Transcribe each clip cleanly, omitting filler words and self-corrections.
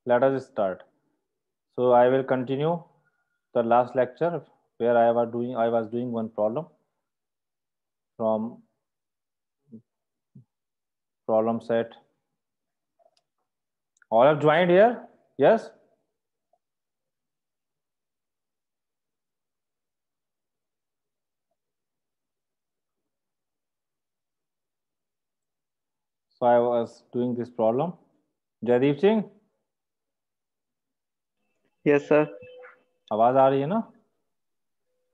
Let us start. So I will continue the last lecture where I was doing one problem from problem set. All have joined here? Yes? So I was doing this problem. Jaideep Singh, Yes, sir. आवाज आ रही है ना?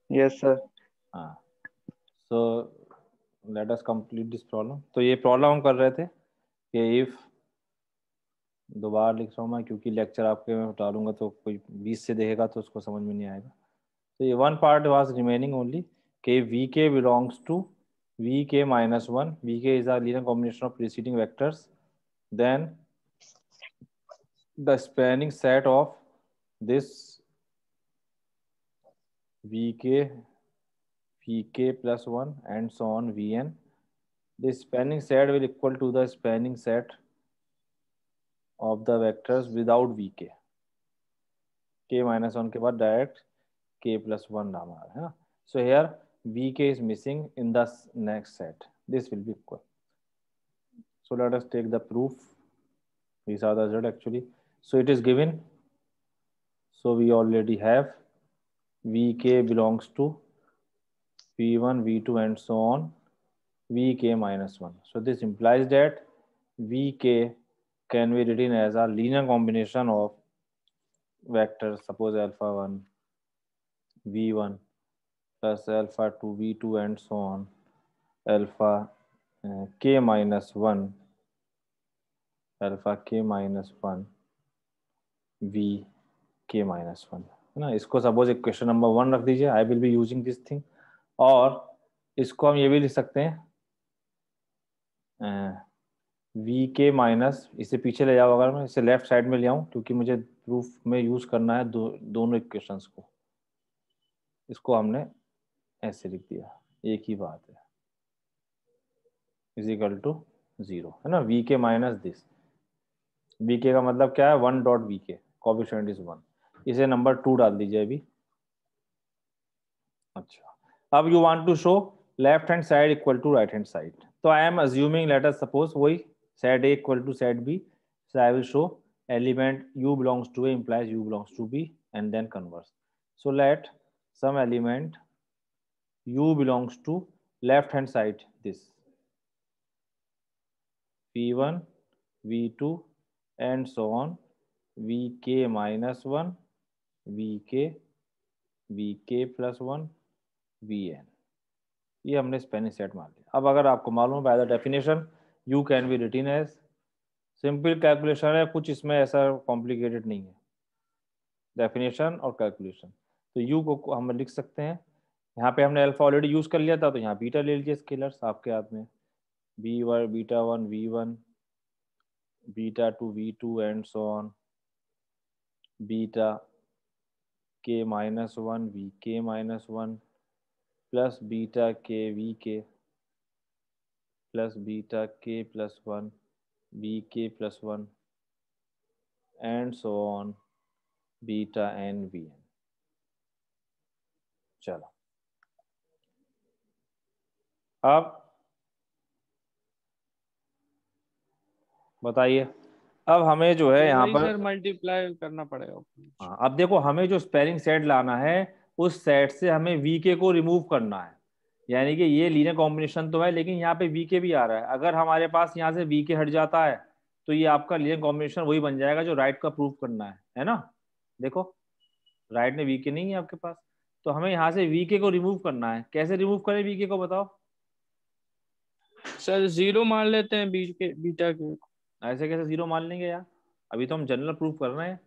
Yes, sir. हाँ. So let us complete this problem. तो ये problem हम कर रहे थे कि इफ, दोबारा लिख रहा हूँ मैं क्योंकि लेक्चर आपके में डालूंगा तो कोई 20 से देखेगा तो उसको समझ में नहीं आएगा. तो ये one part was remaining only कि v k belongs to v के minus one. V k is a linear combination of preceding vectors. Then the spanning set of this vk plus 1 and so on vn. The spanning set will equal to the spanning set of the vectors without vk. k minus 1 के बाद direct k plus 1 नाम आ रहा है. So here vk is missing in the next set. This will be equal. So let us take the proof. These are the result actually. So it is given. So we already have vk belongs to v1 v2 and so on vk minus 1. So this implies that vk can be written as a linear combination of vectors, suppose alpha 1 v1 plus alpha 2 v2 and so on alpha k minus 1 alpha k minus 1 v k minus 1 है ना. इसको suppose equation number 1 रख दीजिए. I will be using this thing. और इसको हम ये भी लिख सकते हैं वी के माइनस, इसे पीछे ले जाओ अगर मैं इसे लेफ्ट साइड में ले आऊँ क्योंकि मुझे प्रूफ में यूज करना है दोनों इक्वेशंस को. इसको हमने ऐसे लिख दिया, एक ही बात है, इज इक्वल टू 0 है ना. वी के माइनस दिस, वी के का मतलब क्या है 1 dot we K, coefficient is 1. इसे नंबर 2 डाल दीजिए अभी. अच्छा, अब you want to show left hand side equal to right hand side. तो I am assuming let us suppose वही set A equal to set B. So I will show element u belongs to a implies u belongs to b and then converse. So let some element u belongs to left hand side this v1 v2 and so on vk minus 1 vk vk plus 1 vn. ये हमने Spanish set मान लिया. अब अगर आपको मालूम है by the definition you can be written as, simple calculation है, कुछ इसमें ऐसा कॉम्प्लिकेटेड नहीं है. डेफिनेशन और कैलकुलेशन. तो यू को हम लिख सकते हैं, यहाँ पे हमने अल्फा ऑलरेडी यूज कर लिया था तो यहाँ बीटा ले लीजिए स्केलर्स आपके हाथ में. B one beta 1 v1 beta 2 v2 and so on beta k minus 1 vk minus 1 plus beta k vk plus beta k plus 1 vk plus 1 and so on beta n vn. चलो अब बताइए, अब हमें जो है यहाँ वही पर सर मल्टीप्लाई करना पड़ेगा. हाँ, अब देखो हमें जो स्पेलिंग सेट लाना है उस सेट से हमें वीके को रिमूव करना है. यानी कि ये लीनियर कॉम्बिनेशन तो है लेकिन यहाँ पे वीके भी आ रहा है. अगर हमारे पास यहाँ से वीके हट जाता है तो ये आपका लीनियर कॉम्बिनेशन वही बन जाएगा जो राइट का प्रूव करना है ना. देखो राइट में वीके नहीं है आपके पास, तो हमें यहाँ से वीके को रिमूव करना है. कैसे रिमूव करें वीके को बताओ. सर 0 मान लेते हैं बीटा के. ऐसे कैसे 0 मान लेंगे यार, अभी तो हम जनरल प्रूव कर रहे हैं.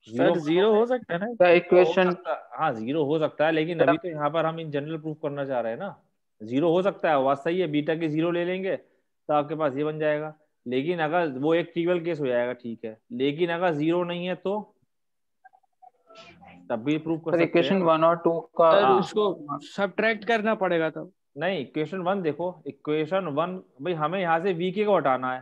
सर 0 हो सकता है ना. The हो equation, सकता है, हाँ 0 हो सकता है लेकिन अभी तो यहाँ पर हम इन जनरल प्रूफ करना चाह रहे हैं ना. 0 हो सकता है, बात सही है, बीटा के 0 ले लेंगे तो आपके पास ये बन जाएगा. लेकिन अगर वो एक ट्रिवियल केस हो जाएगा ठीक है, लेकिन अगर 0 नहीं है तो तब भी प्रूव कर सर सकते हैं. इक्वेशन 1 और 2 का सर हाँ. उसको सब्ट्रैक्ट करना पड़ेगा तब. नहीं इक्वेशन 1 देखो, इक्वेशन 1 भाई हमें यहाँ से वीके को हटाना है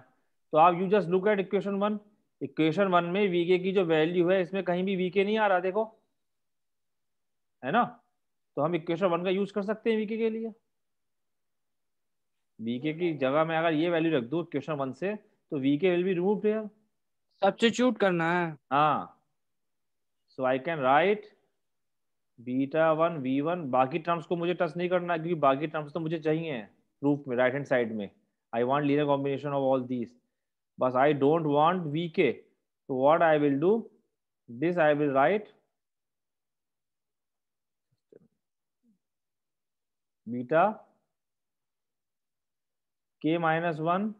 तो आप you just look at equation 1. Equation 1 में वीके की जो वैल्यू है इसमें कहीं भी वीके नहीं आ रहा, देखो, है ना। तो हम इक्वेशन 1 का यूज कर सकते हैं वीके के लिए। वीके की जगह में अगर ये वैल्यू रख दूं इक्वेशन 1 से, तो VK will be removed here. Substitute करना है। हाँ, so I can write beta 1 V1। बाकी टर्म्स को मुझे टच नहीं करना क्योंकि बाकी टर्म्स तो मुझे चाहिए प्रूफ में, राइट हैंड साइड में। I want linear combination of all these, बस आई डोंट वांट वीके। तो what I will do, this I will write beta k minus 1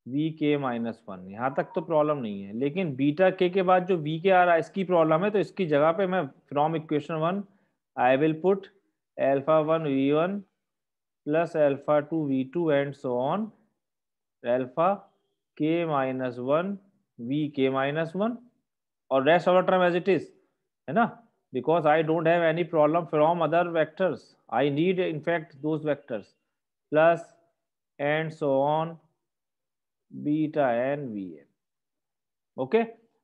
we के माइनस 1। यहाँ तक तो प्रॉब्लम नहीं है, लेकिन बीटा के बाद जो वी के आ रहा है इसकी प्रॉब्लम है। तो इसकी जगह पे मैं from equation 1 I will put alpha 1 V1 plus alpha 2 V2 and so on alpha k minus 1 we के माइनस 1 और rest of the term as it is, है ना। Because I don't have any problem from other vectors, I need in fact those vectors plus and so on beta N V n. Okay,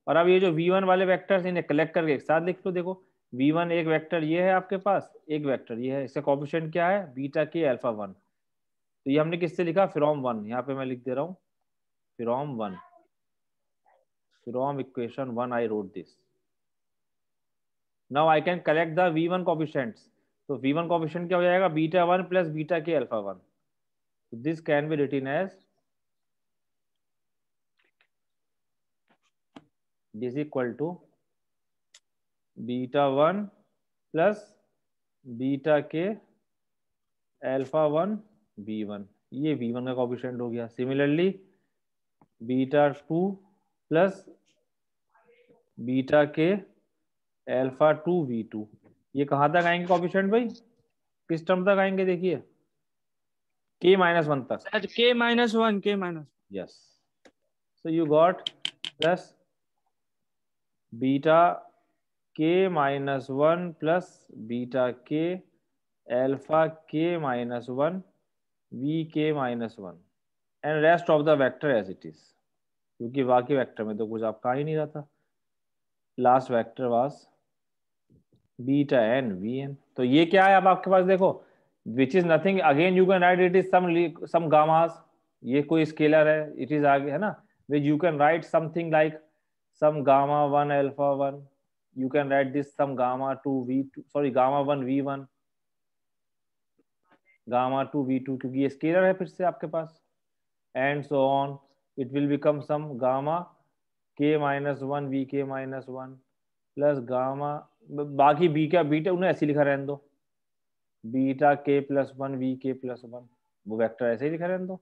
और अब ये जो V1 वाले vectors इन्हें collect करके एक साथ लिख लो। देखो V1 एक वेक्टर ये है आपके पास, एक वेक्टर ये है, इसका कोएफिशिएंट क्या है, बीटा के अल्फा 1। तो ये हमने किससे लिखा, फ्रॉम 1। यहाँ पे मैं लिख दे रहा हूँ from 1, from equation 1 I wrote this. Now I can collect the V1 coefficients. तो V1 कोएफिशिएंट क्या हो जाएगा, beta 1 plus beta k alpha 1। तो this can be written as this equal to beta 1 plus beta k alpha 1 V1। ये V1 का coefficient हो गया। Similarly beta 2 plus beta k alpha 2 V2। ये कहाँ तक आएंगे कोएफिशिएंट भाई, किस टर्म तक आएंगे, देखिए k माइनस 1 तक। शायद k minus 1, k minus. Yes, so you got plus beta k minus 1 plus beta k alpha k minus 1 we के minus 1 and rest of the vector as it is, क्योंकि बाकी vector में तो कुछ आपका ही नहीं रहा था। Last vector was beta N V N. तो ये क्या है अब आपके पास, देखो which is nothing again you can write it is sum gammas. ये कोई स्केलर है, इट इज आगे, है ना। Which you can write something like sum gamma 1 alpha 1। You can write this sum gamma 2 V2, sorry gamma 1 V1, gamma 2 V2, क्योंकि ये scalar है फिर से आपके पास, and so on it will become sum gamma k minus 1 we के minus 1 plus gamma, बाकी B का बीटा उन्हें ऐसे लिखा रहने दो, बीटा के प्लस 1 वी के प्लस 1, वो वेक्टर ऐसे ही लिखा रहने दो।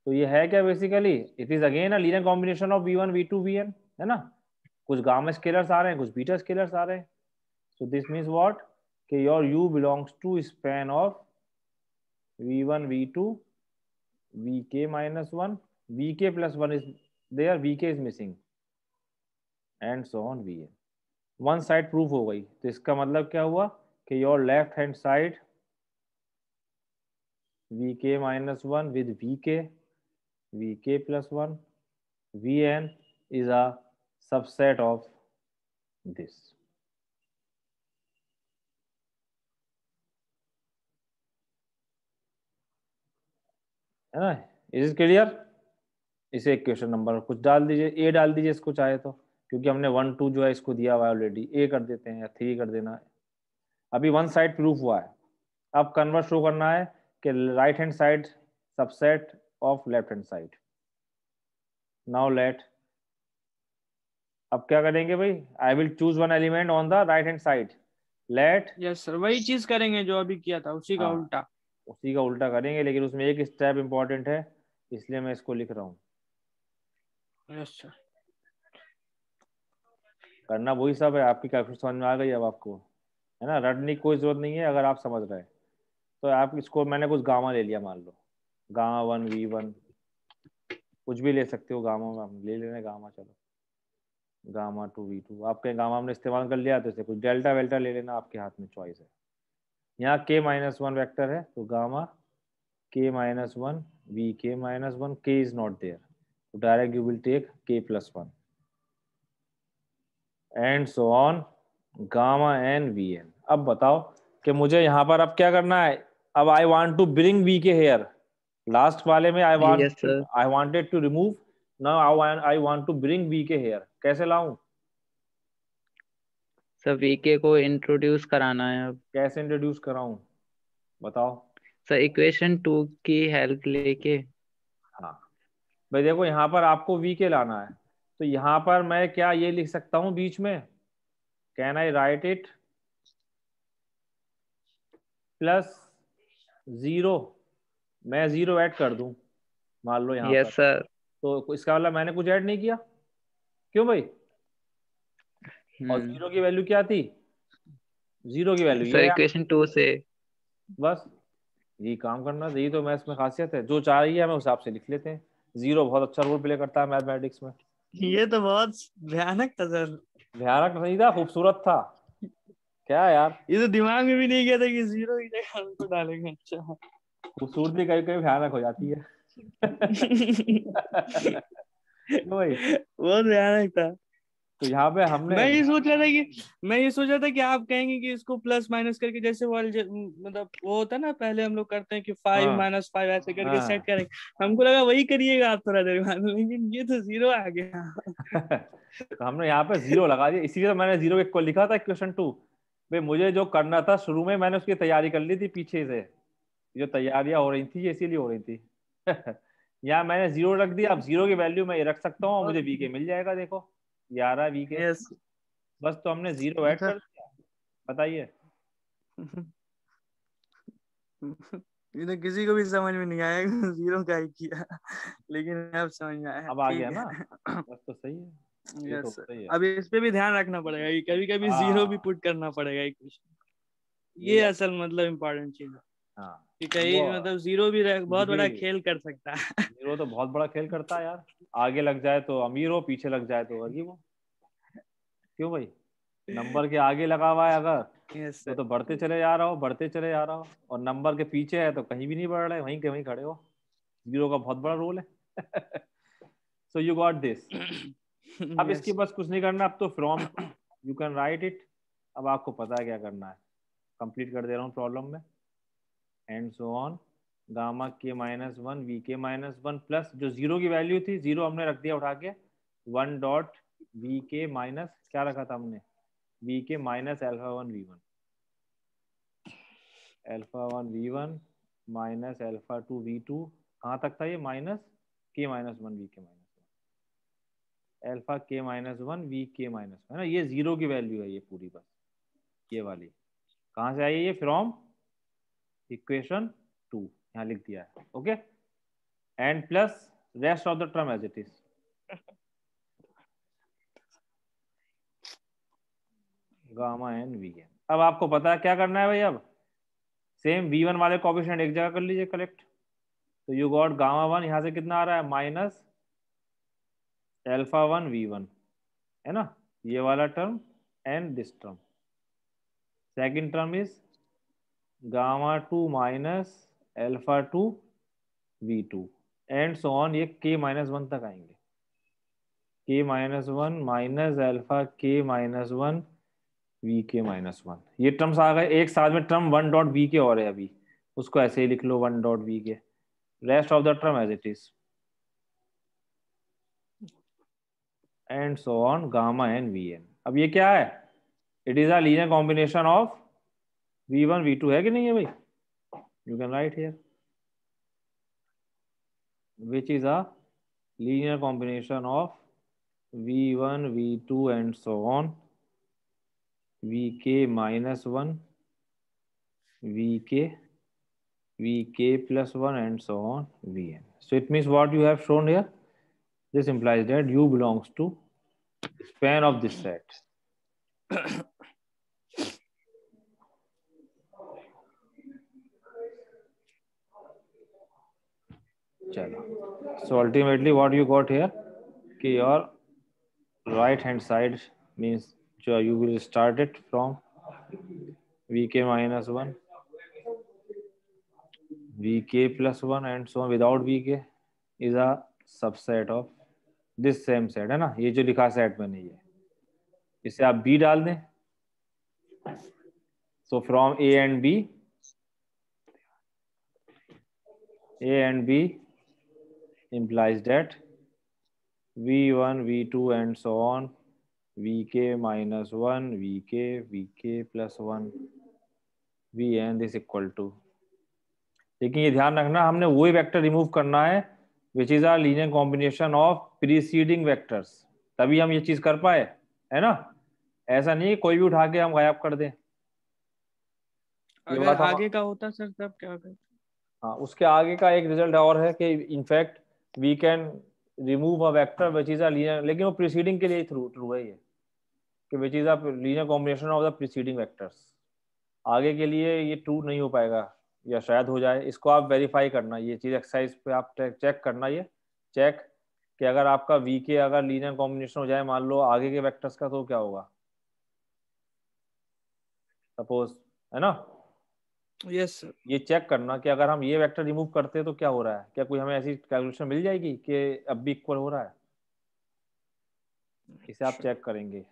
तो ये है क्या basically, it is again a linear combination of V1 V2 Vn, है ना। कुछ गामा स्केलर्स आ रहे हैं, कुछ बीटा स्केलर्स आ रहे हैं। सो दिस मीन्स व्हाट, कि your U belongs to span of V1 V2 Vk minus 1, Vk plus 1 is there, Vk is missing, and so on Vn। One side proof हो गई, तो इसका मतलब क्या हुआ कि your left hand side Vk minus 1 with Vk plus 1, Vn is a subset of this। है ना, इज इट क्लियर। इसे इक्वेशन नंबर कुछ डाल दीजिए, ए डाल दीजिए इसको चाहे तो, क्योंकि हमने 1 2 जो है इसको दिया हुआ है ऑलरेडी, ए कर देते हैं या 3 कर देना है। अभी वन साइड प्रूफ हुआ है, अब कन्वर्ट शो करना है कि right hand side subset of left hand side. Now let, अब क्या करेंगे भाई, I will choose one element on the right hand side, let. Yes sir, वही चीज करेंगे जो अभी किया था, उसी का हाँ, उल्टा। उसी का उल्टा करेंगे, लेकिन उसमें एक स्टेप इंपॉर्टेंट है, इसलिए मैं इसको लिख रहा हूँ। Yes sir. करना वही सब है, आपकी काफी समझ में आ गई अब आपको, है ना। रटने की कोई जरूरत नहीं है अगर आप समझ रहे हैं। तो आप इसको, मैंने कुछ गामा ले लिया, मान लो गामा 1 V1, कुछ भी ले सकते हो गामा में, हम ले लेना गामा, चलो गामा 2 V2। आपके गामा हमने इस्तेमाल कर लिया, तो इसे कुछ डेल्टा वेल्टा ले लेना, आपके हाथ में चॉइस है। यहाँ k माइनस 1 वैक्टर है, तो गामा k माइनस 1 वी के minus 1, k is not there, So direct you will take k plus 1 and so on gamma n vn. अब बताओ कि मुझे यहाँ पर अब क्या करना है. अब I want to bring vk here. Last वाले में Yes, sir. I wanted to remove. Now I want to bring vk here. कैसे लाऊं? सर वीके को इंट्रोड्यूस कराना है अब. कैसे इंट्रोड्यूस कराऊं बताओ. सर इक्वेशन 2 की हेल्प लेके. हाँ भाई देखो यहाँ पर आपको vk लाना है तो यहाँ पर मैं क्या ये लिख सकता हूँ बीच में. Can I right it plus 0. मैं 0 ऐड कर दूं मान लो यहाँ पर. Yes sir. तो इसका मतलब मैंने कुछ ऐड नहीं किया. क्यों भाई. और 0 की वैल्यू क्या थी. 0 की वैल्यू सर ये है. इक्वेशन 2 से. बस यही काम करना. यही तो मैथ्स में खासियत है. जो चाहिए हमें उस हिसाब से लिख लेते हैं. 0 बहुत अच्छा रोल प्ले करता है मैथमेटिक्स में. ये तो बहुत भयानक था सर. भयानक नहीं था, खूबसूरत था. क्या यार, ये तो दिमाग में भी नहीं गया था कि 0 की जगह हमको डालेंगे. अच्छा खूबसूरती कभी कभी भयानक हो जाती है. क्यों भाई. बहुत भयानक था. तो यहाँ पे हमने मैं ये सोच रहा था कि आप कहेंगे कि इसको प्लस माइनस करके जैसे वो मतलब वो होता है ना पहले हम लोग करते हैं कि 5 हाँ. -5 ऐसे करके हाँ. सेट करेंगे. हमको लगा वही करिएगा आप थोड़ा देर बाद, लेकिन ये तो 0 आ गया. तो हमने यहाँ पे 0 लगा दिया. इसीलिए तो मैंने 0 के इक्वल लिखा था क्वेश्चन 2. भाई मुझे जो करना था शुरू में मैंने उसकी तैयारी कर ली थी पीछे से. जो तैयारियां हो रही थी ये इसीलिए हो रही थी. यहाँ मैंने 0 रख दिया. अब 0 की वैल्यू मैं ये रख सकता हूँ और मुझे वीके मिल जाएगा. देखो 11 वीके. यस. बस तो हमने 0 ऐड कर दिया. बताइए. ये तो किसी को भी समझ में नहीं आया 0 का ही किया, लेकिन अब समझ में आया. अब आ ठीक गया है. ना. बस तो सही है. ये तो यस सही है. अब इस पे भी ध्यान रखना पड़ेगा कि कभी कभी हाँ. 0 भी पुट करना पड़ेगा इक्वेशन. ये असल मतलब इम्पोर्टेंट चीज है हाँ कि कहीं वो मतलब 0 भी बहुत बड़ा खेल कर सकता है. 0 तो बहुत बड़ा खेल करता है यार. आगे लग जाए तो अमीर हो, पीछे लग जाए तो गरीब हो. क्यों भाई. नंबर के आगे लगा हुआ है अगर यस तो बढ़ते चले जा रहा हो, बढ़ते चले जा रहा हो. और नंबर के पीछे है तो कहीं भी नहीं बढ़ रहे, वहीं के वहीं खड़े हो. 0 का बहुत बड़ा रोल है. सो यू गॉट दिस. अब इसकी बस कुछ नहीं करना. अब तो from you can write it. अब आपको पता है क्या करना है. कंप्लीट कर दे रहा हूँ प्रॉब्लम में. एंड सो ऑन गामा के माइनस 1 वी के माइनस 1 प्लस जो 0 की वैल्यू थी 0 हमने रख दिया उठा के. 1 डॉट वी के माइनस क्या रखा था हमने. वी के minus alpha 1 v 1. Alpha 1 v 1 minus alpha 2 v 2. कहाँ तक था ये. माइनस के माइनस 1 वी के minus 1. Alpha k minus 1 we के माइनस 1 है ना. ये 0 की वैल्यू है ये पूरी. बस ये वाली कहाँ से आई है. ये फ्रॉम इक्वेशन 2 यहाँ लिख दिया है. Okay. And plus rest of the term as it is. Gamma n we n. अब आपको पता है क्या करना है भाई. अब सेम v1 वाले कोएफिशिएंट एक जगह कर लीजिए कलेक्ट. तो यू गॉट गामा 1 यहाँ से कितना आ रहा है माइनस अल्फा 1 v1 है ना. ये वाला term and this term. Second term is gamma 2 minus alpha 2 v2 and so on. ये k माइनस 1 तक आएंगे. k minus 1 minus alpha k minus 1 we के माइनस 1. ये टर्म्स आ गए एक साथ में. टर्म 1 डॉट वी के और है अभी, उसको ऐसे ही लिख लो 1 dot we k. Rest of the term as it is and so on gamma n we n. अब ये क्या है. It is a linear combination of v1 v2 है कि नहीं है भाई. You can write here which is a linear combination of v1 v2 and so on vk minus 1 vk plus 1 and so on vn. So it means what you have shown here, this implies that u belongs to span of this set. Chalo. So ultimately what you got here कि your right hand side means you will start it from vk minus 1 vk plus 1 and so on without vk is a subset of this same set है ना, ये जो लिखा set मैंने ये, इसे आप बी डाल दें। So from A and B, A and B implies that V1, V2 and so on, Vk minus 1, Vk plus 1, Vn is equal to। लेकिन ये ध्यान रखना, हमने वही वेक्टर रिमूव करना है which is are linear combination of preceding vectors, तभी हम ये चीज कर पाए, है ना। ऐसा नहीं कोई भी उठा के हम गायब कर दें। ये अगर बात हम, आगे का होता सर तब क्या करते? हाँ उसके आगे का एक रिजल्ट और है कि in fact we can remove a vector which is a linear, लेकिन वो प्रीसीडिंग के लिए ट्रू ट्रू है ये, कि विच is a linear combination of the preceding vectors. आगे के लिए ये ट्रू नहीं हो पाएगा, या शायद हो जाए। इसको आप वेरीफाई करना, ये चीज एक्सरसाइज पे आप चेक करना, ये चेक कि अगर आपका वी के अगर लीनियर कॉम्बिनेशन हो जाए मान लो आगे के वेक्टर्स का, तो क्या होगा सपोज, है ना। Yes sir. ये चेक करना कि अगर हम ये वेक्टर रिमूव करते हैं तो क्या हो रहा है, क्या कोई हमें ऐसी कैलकुलेशन मिल जाएगी कि अब भी इक्वल हो रहा है, इसे आप चेक करेंगे।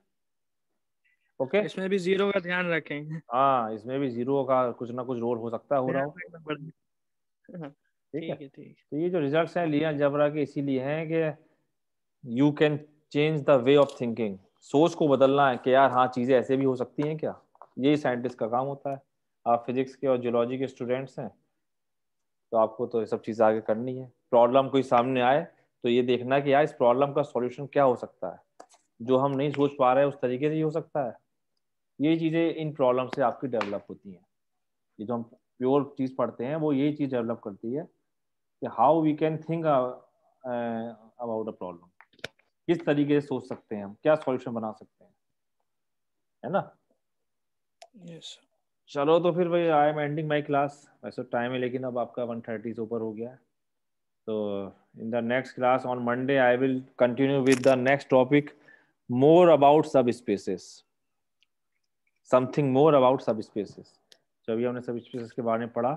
ओके, इसमें भी जीरो का ध्यान रखेंगे। हाँ इसमें भी जीरो का कुछ ना कुछ रोल हो सकता है, हो रहा ध्यान हो। रखना पड़ेगा। हाँ, ठीक है, ठीक है ठीक तो ये जो रिजल्ट्स हैं लिया जबरा के इसीलिए हैं कि you can change the way of thinking, सोच को बदलना है कि यार हाँ चीजें ऐसे भी हो सकती हैं क्या। यही साइंटिस्ट का काम होता है। आप फिजिक्स के और जियोलॉजी के स्टूडेंट्स हैं, तो आपको तो ये सब चीज़ आगे करनी है। प्रॉब्लम कोई सामने आए तो ये देखना कि यार इस प्रॉब्लम का सॉल्यूशन क्या हो सकता है, जो हम नहीं सोच पा रहे हैं उस तरीके से ही हो सकता है। ये चीज़ें इन प्रॉब्लम से आपकी डेवलप होती हैं। ये जो हम प्योर चीज़ पढ़ते हैं वो यही चीज़ डेवलप करती है कि how we can think about a problem, किस तरीके से सोच सकते हैं हम, क्या सॉल्यूशन बना सकते हैं, है ना। है। यस चलो तो फिर भाई आई एम एंडिंग माई क्लास, वैसे टाइम है लेकिन अब आपका 1:30 से ऊपर हो गया है। So in the next class on Monday, I will continue with the next topic, more about subspaces, something more about subspaces। तो अभी हमने सबस्पेसेस के बारे में पढ़ा,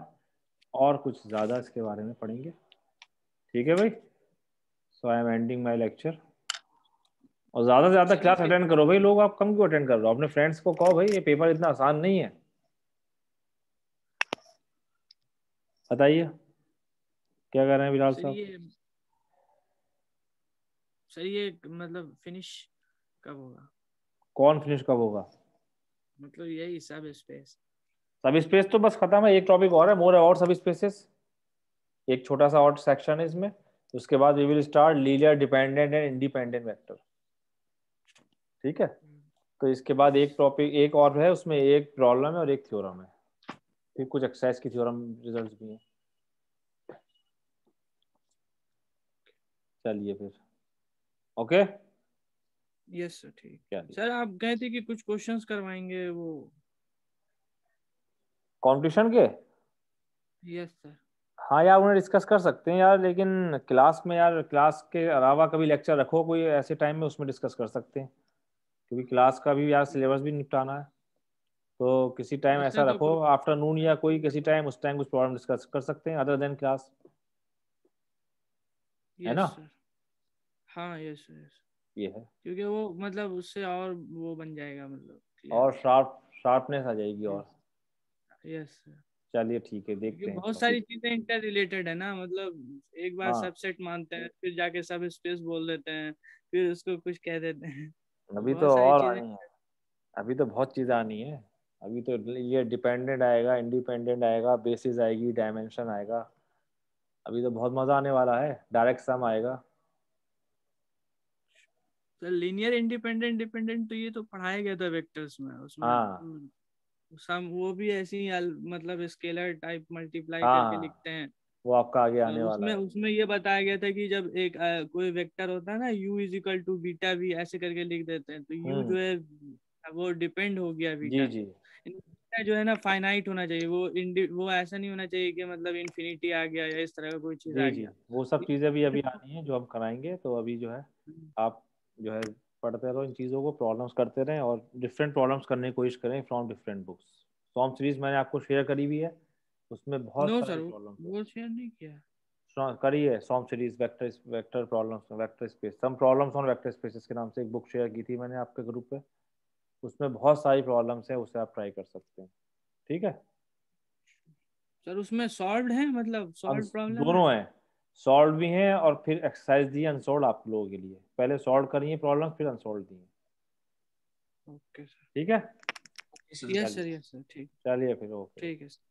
और कुछ ज़्यादा इसके बारे में पढ़ेंगे। ठीक है भाई, so I am ending my lecture. और ज़्यादा से ज़्यादा क्लास अटेंड करो भाई लोग, आप कम क्यों अटेंड कर रहे हो। अपने फ्रेंड्स को कहो भाई ये पेपर इतना आसान नहीं है। बताइए क्या कर रहे हैं विराट सर। साहब। ये मतलब फिनिश कब होगा? कौन फिनिश कब होगा? मतलब यही सब स्पेस। सब स्पेस तो बस खत्म है, एक टॉपिक और है, मोर अबाउट सब स्पेसेस, एक छोटा सा और सेक्शन है इसमें। उसके बाद we will start linear dependent and independent vector. ठीक है, तो इसके बाद एक टॉपिक एक और है, उसमें एक प्रॉब्लम है और एक थ्योरम है, फिर कुछ एक्सरसाइज की थ्योरम रिजल्ट्स भी हैं। चलिए फिर, ओके। यस सर ठीक। क्या सर आप कहे थे कि कुछ क्वेश्चंस करवाएंगे वो। कॉम्पिटिशन के? Yes sir. हाँ यार उन्हें डिस्कस कर सकते हैं यार, लेकिन क्लास में यार, क्लास के अलावा कभी लेक्चर रखो कोई ऐसे टाइम में, उसमें डिस्कस कर सकते हैं, क्योंकि क्लास का भी यार सिलेबस भी निपटाना है। तो किसी टाइम ऐसा उसने तो रखो आफ्टरनून या कोई किसी टाइम, उस टाइम कुछ प्रॉब्लम डिस्कस कर सकते हैं अदर देन क्लास, है यस ना। सर। हाँ यस यस। ये है, क्योंकि वो मतलब उससे और वो बन जाएगा मतलब और क्लियर। शार्पनेस आ जाएगी और। Yes sir. चलिए ठीक है, क्योंकि देखते हैं बहुत तो। सारी चीजें इंटर रिलेटेड है ना, मतलब एक बार हाँ सबसेट मानते हैं फिर जाके सब स्पेस बोल देते हैं, फिर उसको कुछ कह देते हैं। तो अभी तो बहुत सारी और चीजें। आनी है, अभी तो बहुत चीज़ आनी है। अभी तो ये डिपेंडेंट आएगा, इंडिपेंडेंट आएगा, बेसिस आएगी, डायमेंशन आएगा। अभी तो बहुत मज़ा आने वाला है, डायरेक्ट सम आएगा। तो लीनियर इंडिपेंडेंट डिपेंडेंट तो ये तो पढ़ाया गया था वेक्टर्स में, उसमें हाँ तो सम वो भी ऐसे ही मतलब स्केलर टाइप मल्टीप्लाई हाँ करके हाँ, लिखते हैं। वो आपका आगे और आने वाला उसमें है। उसमें ये बताया गया था कि जब एक कोई वेक्टर होता है ना, u is equal to beta भी ऐसे करके लिख देते हैं, तो u हम्म, जो है वो डिपेंड हो गया जी बीटा जी से। बीटा जो है ना फाइनाइट होना चाहिए, वो ऐसा नहीं होना चाहिए कि मतलब इन्फिनिटी आ गया या इस तरह का कोई चीज जी आ जी, गया। वो सब चीज़ें भी अभी आनी है जो हम कराएंगे। तो अभी जो है आप जो है पढ़ते रहो इन चीज़ों को, प्रॉब्लम्स करते रहें और डिफरेंट प्रॉब्लम्स करने की कोशिश करें फ्रॉम डिफरेंट बुक्स। सॉम सीरीज मैंने आपको शेयर करी हुई है, उसमें बहुत नो सारी सर प्रॉब्लम्स है। वो शेयर नहीं किया। करिए some series vector problems vector space some problems on vector spaces के नाम से एक बुक शेयर की थी मैंने आपके ग्रुप पे, उसमें बहुत सारी प्रॉब्लम्स है, उसे आप ट्राई कर सकते हैं। ठीक है, सर उसमें सॉल्व्ड है, मतलब सॉल्व प्रॉब्लम है? दोनों हैं, सॉल्व भी हैं और फिर एक्सरसाइज दी अनसॉल्व आप लोगों के लिए, पहले सॉल्व करिए प्रॉब्लम फिर अनसॉल्व दी। Okay sir. ठीक है, यस सर, यस सर, ठीक। चलिए फिर ओके। ठीक है सर।